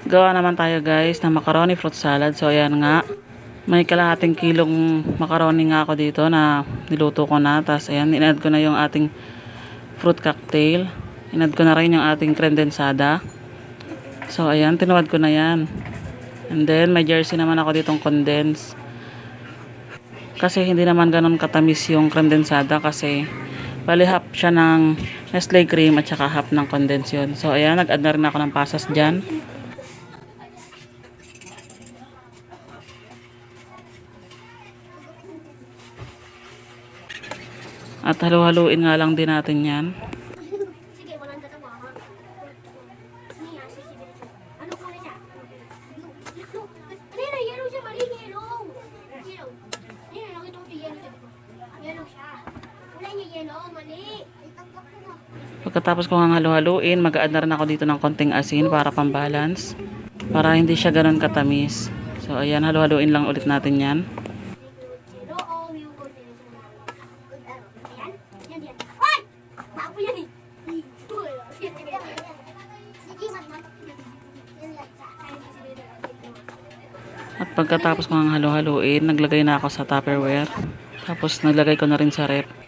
Gawa naman tayo guys ng macaroni fruit salad. So ayan nga. May kalahating kilong macaroni nga ako dito na niluto ko na. Tapos ayan, in-add ko na yung ating fruit cocktail. In-add ko na rin yung ating creme densada. So ayan, tinuwad ko na yan. And then may jersey naman ako ditong condense. Kasi hindi naman ganun katamis yung creme densada kasi bali half siya ng Nestle cream at saka half ng condense yun. So ayan, nag-add na rin ako ng pasas dyan. At halu-haluin nga lang din natin yan. Pagkatapos ko nga halu-haluin, mag-add na rin ako dito ng konting asin para pang-balance. Para hindi siya ganun katamis. So ayan, halu-haluin lang ulit natin yan. At pagkatapos ko nga halu-haluin, naglagay na ako sa Tupperware. Tapos naglagay ko na rin sa ref.